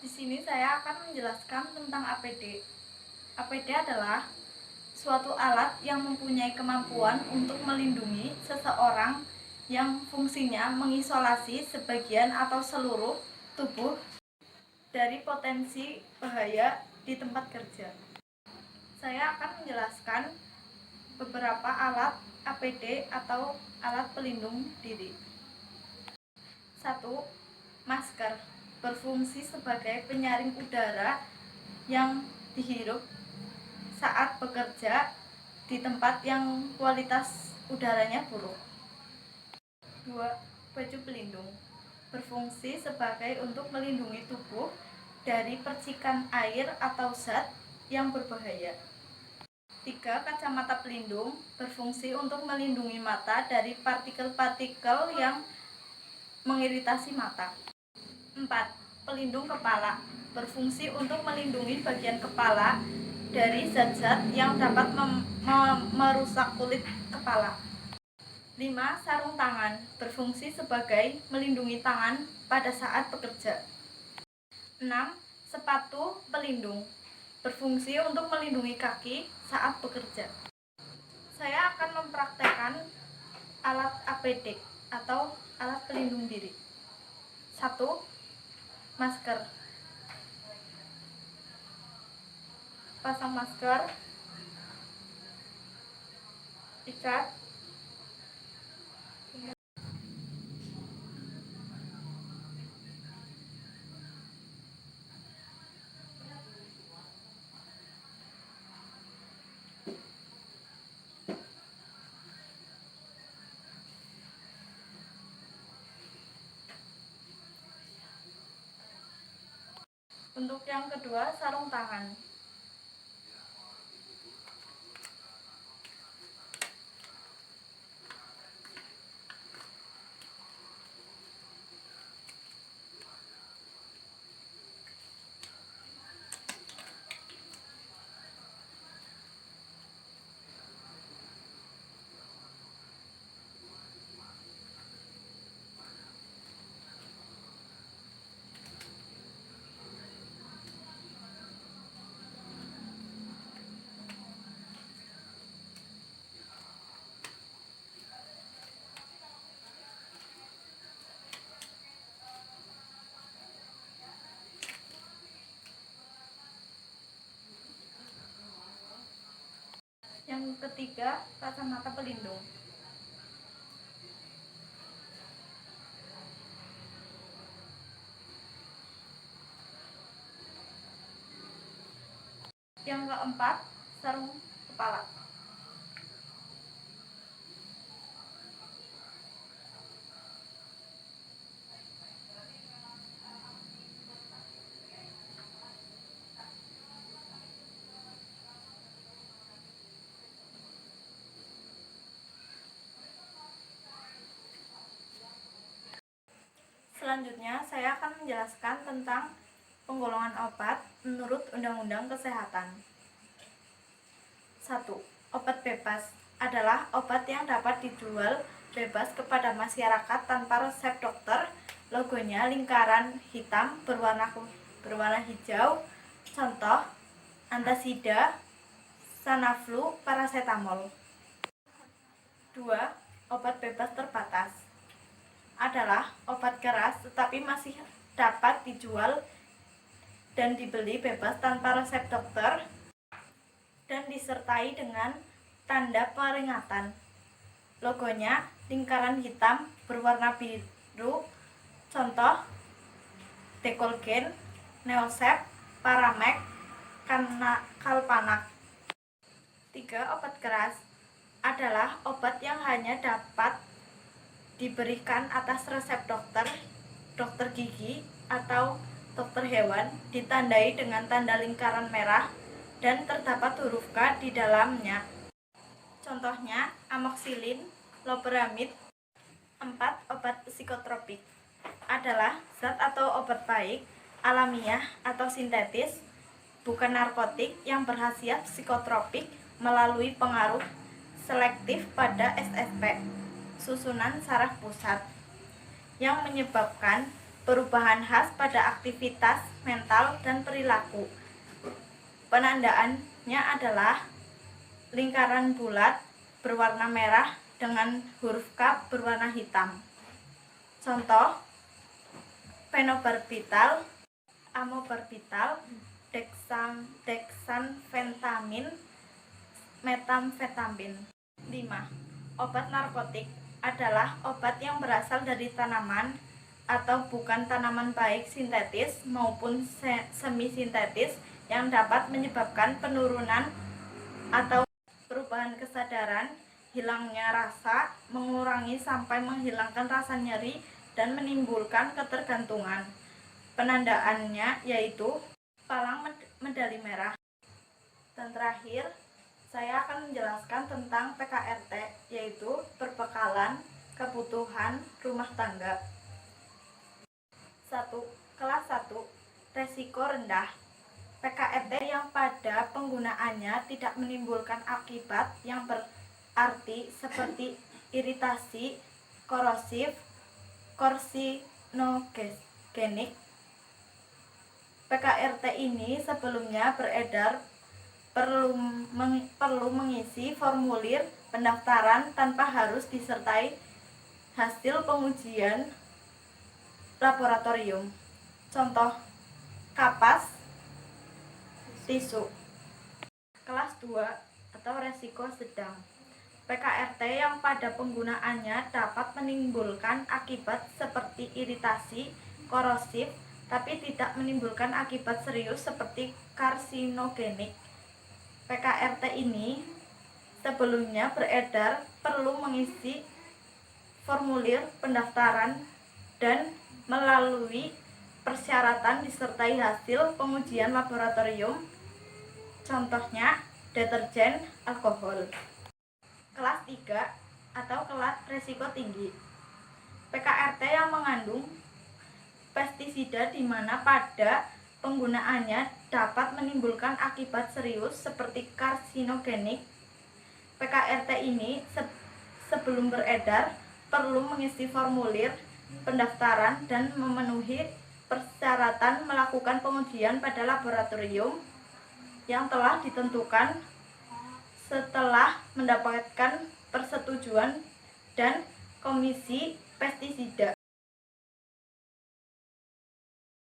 Di sini saya akan menjelaskan tentang APD. APD adalah suatu alat yang mempunyai kemampuan untuk melindungi seseorang yang fungsinya mengisolasi sebagian atau seluruh tubuh dari potensi bahaya di tempat kerja. Saya akan menjelaskan beberapa alat APD atau alat pelindung diri. 1. Masker berfungsi sebagai penyaring udara yang dihirup saat bekerja di tempat yang kualitas udaranya buruk. 2. Baju pelindung berfungsi sebagai untuk melindungi tubuh dari percikan air atau zat yang berbahaya. 3. Kacamata pelindung berfungsi untuk melindungi mata dari partikel-partikel yang mengiritasi mata. 4. Pelindung kepala berfungsi untuk melindungi bagian kepala dari zat-zat yang dapat merusak kulit kepala. 5. Sarung tangan berfungsi sebagai melindungi tangan pada saat bekerja. 6. Sepatu pelindung berfungsi untuk melindungi kaki saat bekerja. Saya akan mempraktekkan alat APD atau alat pelindung diri. 1. Masker. Pasang masker, ikat, untuk yang kedua sarung tangan. Yang ketiga, kacamata pelindung. Yang keempat, sarung kepala. Selanjutnya, saya akan menjelaskan tentang penggolongan obat menurut Undang-Undang Kesehatan. 1. Obat bebas adalah obat yang dapat dijual bebas kepada masyarakat tanpa resep dokter. Logonya lingkaran hitam berwarna hijau. Contoh: antasida, Sanaflu, paracetamol. 2. Obat bebas terbatas adalah obat keras tetapi masih dapat dijual dan dibeli bebas tanpa resep dokter dan disertai dengan tanda peringatan. Logonya lingkaran hitam berwarna biru. Contoh: Decolgen, Neosep, Paramek, Kalpanak. 3. Obat keras adalah obat yang hanya dapat diberikan atas resep dokter, dokter gigi, atau dokter hewan, ditandai dengan tanda lingkaran merah dan terdapat huruf K di dalamnya. Contohnya amoxicillin, loperamid. 4. Obat psikotropik adalah zat atau obat baik, alamiah atau sintetis, bukan narkotik, yang berkhasiat psikotropik melalui pengaruh selektif pada SSP, susunan saraf pusat, yang menyebabkan perubahan khas pada aktivitas mental dan perilaku. Penandaannya adalah lingkaran bulat berwarna merah dengan huruf K berwarna hitam. Contoh: fenobarbital, amobarbital, dexamfetamin, metamfetamin. 5. Obat narkotik adalah obat yang berasal dari tanaman atau bukan tanaman baik sintetis maupun semi-sintetis yang dapat menyebabkan penurunan atau perubahan kesadaran, hilangnya rasa, mengurangi sampai menghilangkan rasa nyeri, dan menimbulkan ketergantungan. Penandaannya yaitu palang medali merah. Dan terakhir, saya akan menjelaskan tentang PKRT, yaitu perbekalan kebutuhan rumah tangga. 1. Kelas 1. Resiko rendah. PKRT yang pada penggunaannya tidak menimbulkan akibat yang berarti seperti iritasi, korosif, karsinogenik. PKRT ini sebelumnya beredar perlu mengisi formulir pendaftaran tanpa harus disertai hasil pengujian laboratorium. Contoh: kapas, tisu. Kelas 2 atau resiko sedang. PKRT yang pada penggunaannya dapat menimbulkan akibat seperti iritasi, korosif, tapi tidak menimbulkan akibat serius seperti karsinogenik. PKRT ini sebelumnya beredar perlu mengisi formulir pendaftaran dan melalui persyaratan disertai hasil pengujian laboratorium. Contohnya deterjen, alkohol. Kelas 3 atau kelas resiko tinggi. PKRT yang mengandung pestisida di mana pada penggunaannya dapat menimbulkan akibat serius seperti karsinogenik. PKRT ini sebelum beredar perlu mengisi formulir pendaftaran dan memenuhi persyaratan melakukan pengujian pada laboratorium yang telah ditentukan setelah mendapatkan persetujuan dan komisi pestisida.